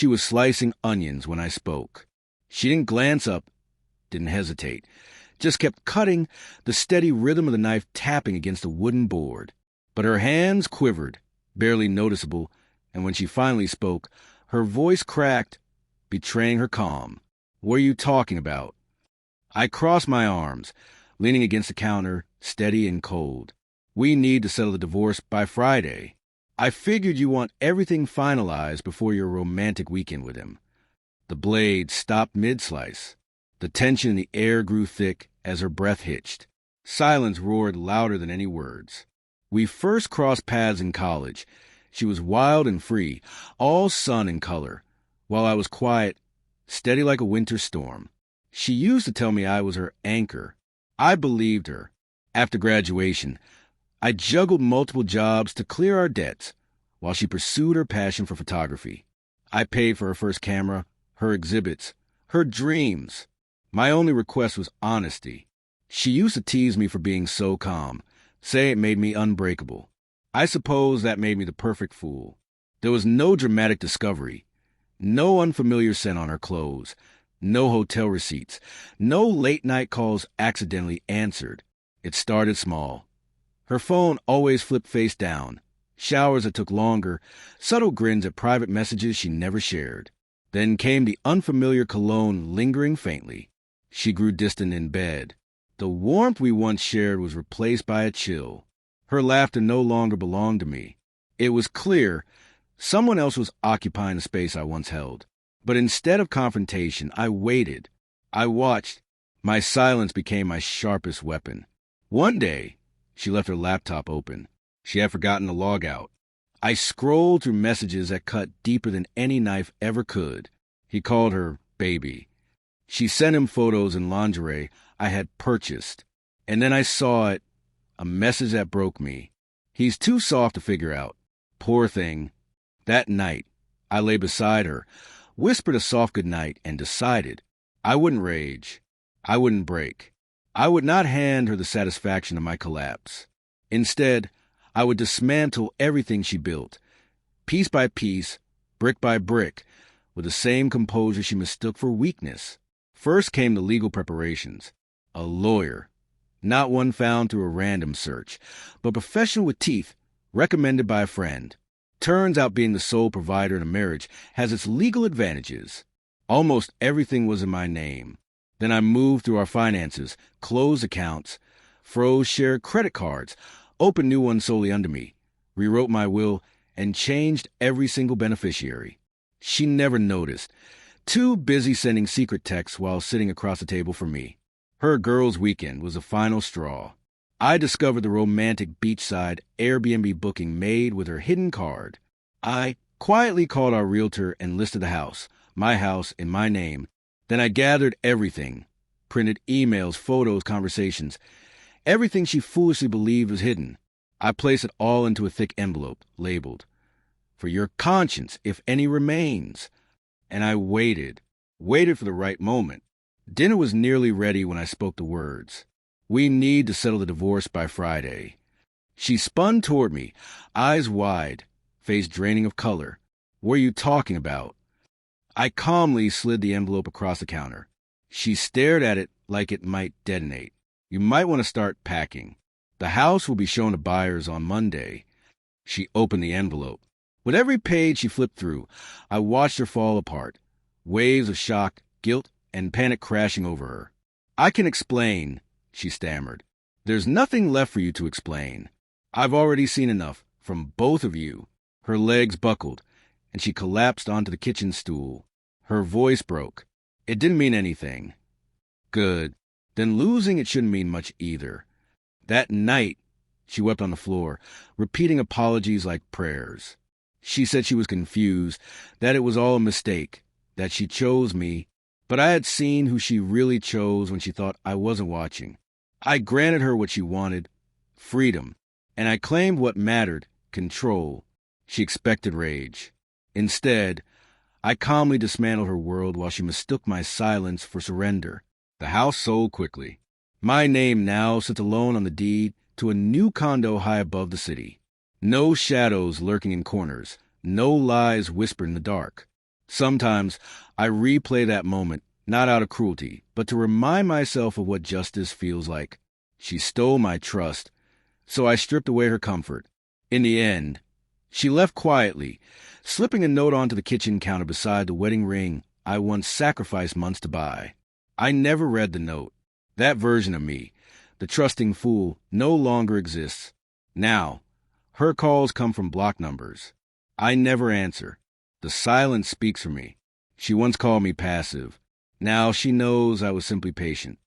She was slicing onions when I spoke. She didn't glance up, didn't hesitate, just kept cutting, the steady rhythm of the knife tapping against a wooden board. But her hands quivered, barely noticeable, and when she finally spoke, her voice cracked, betraying her calm. "What are you talking about?" I crossed my arms, leaning against the counter, steady and cold. "We need to settle the divorce by Friday. I figured you want everything finalized before your romantic weekend with him." The blade stopped mid-slice. The tension in the air grew thick as her breath hitched. Silence roared louder than any words. We first crossed paths in college. She was wild and free, all sun and color, while I was quiet, steady like a winter storm. She used to tell me I was her anchor. I believed her. After graduation, I juggled multiple jobs to clear our debts, while she pursued her passion for photography. I paid for her first camera, her exhibits, her dreams. My only request was honesty. She used to tease me for being so calm, say it made me unbreakable. I suppose that made me the perfect fool. There was no dramatic discovery, no unfamiliar scent on her clothes, no hotel receipts, no late-night calls accidentally answered. It started small. Her phone always flipped face down, showers that took longer, subtle grins at private messages she never shared. Then came the unfamiliar cologne lingering faintly. She grew distant in bed. The warmth we once shared was replaced by a chill. Her laughter no longer belonged to me. It was clear someone else was occupying the space I once held. But instead of confrontation, I waited. I watched. My silence became my sharpest weapon. One day, she left her laptop open. She had forgotten to log out. I scrolled through messages that cut deeper than any knife ever could. He called her baby. She sent him photos in lingerie I had purchased. And then I saw it, a message that broke me. He's too soft to figure out. Poor thing. That night, I lay beside her, whispered a soft goodnight, and decided I wouldn't rage. I wouldn't break. I would not hand her the satisfaction of my collapse. Instead, I would dismantle everything she built, piece by piece, brick by brick, with the same composure she mistook for weakness. First came the legal preparations. A lawyer. Not one found through a random search, but a professional with teeth, recommended by a friend. Turns out being the sole provider in a marriage has its legal advantages. Almost everything was in my name. Then I moved through our finances, closed accounts, froze shared credit cards, opened new ones solely under me, rewrote my will, and changed every single beneficiary. She never noticed, too busy sending secret texts while sitting across the table from me. Her girls' weekend was the final straw. I discovered the romantic beachside Airbnb booking made with her hidden card. I quietly called our realtor and listed the house, my house, in my name. Then I gathered everything, printed emails, photos, conversations, everything she foolishly believed was hidden. I placed it all into a thick envelope, labeled, "For your conscience, if any remains." And I waited for the right moment. Dinner was nearly ready when I spoke the words. "We need to settle the divorce by Friday." She spun toward me, eyes wide, face draining of color. "What are you talking about?" I calmly slid the envelope across the counter. She stared at it like it might detonate. "You might want to start packing. The house will be shown to buyers on Monday." She opened the envelope. With every page she flipped through, I watched her fall apart, waves of shock, guilt, and panic crashing over her. "I can explain," she stammered. "There's nothing left for you to explain. I've already seen enough, from both of you." Her legs buckled, and she collapsed onto the kitchen stool. Her voice broke. "It didn't mean anything." "Good. Then losing it shouldn't mean much either." That night, she wept on the floor, repeating apologies like prayers. She said she was confused, that it was all a mistake, that she chose me, but I had seen who she really chose when she thought I wasn't watching. I granted her what she wanted, freedom, and I claimed what mattered, control. She expected rage. Instead, I calmly dismantled her world while she mistook my silence for surrender. The house sold quickly. My name now sits alone on the deed to a new condo high above the city. No shadows lurking in corners, no lies whispered in the dark. Sometimes I replay that moment, not out of cruelty, but to remind myself of what justice feels like. She stole my trust, so I stripped away her comfort. In the end, she left quietly, slipping a note onto the kitchen counter beside the wedding ring I once sacrificed months to buy. I never read the note. That version of me, the trusting fool, no longer exists. Now, her calls come from block numbers. I never answer. The silence speaks for me. She once called me passive. Now she knows I was simply patient.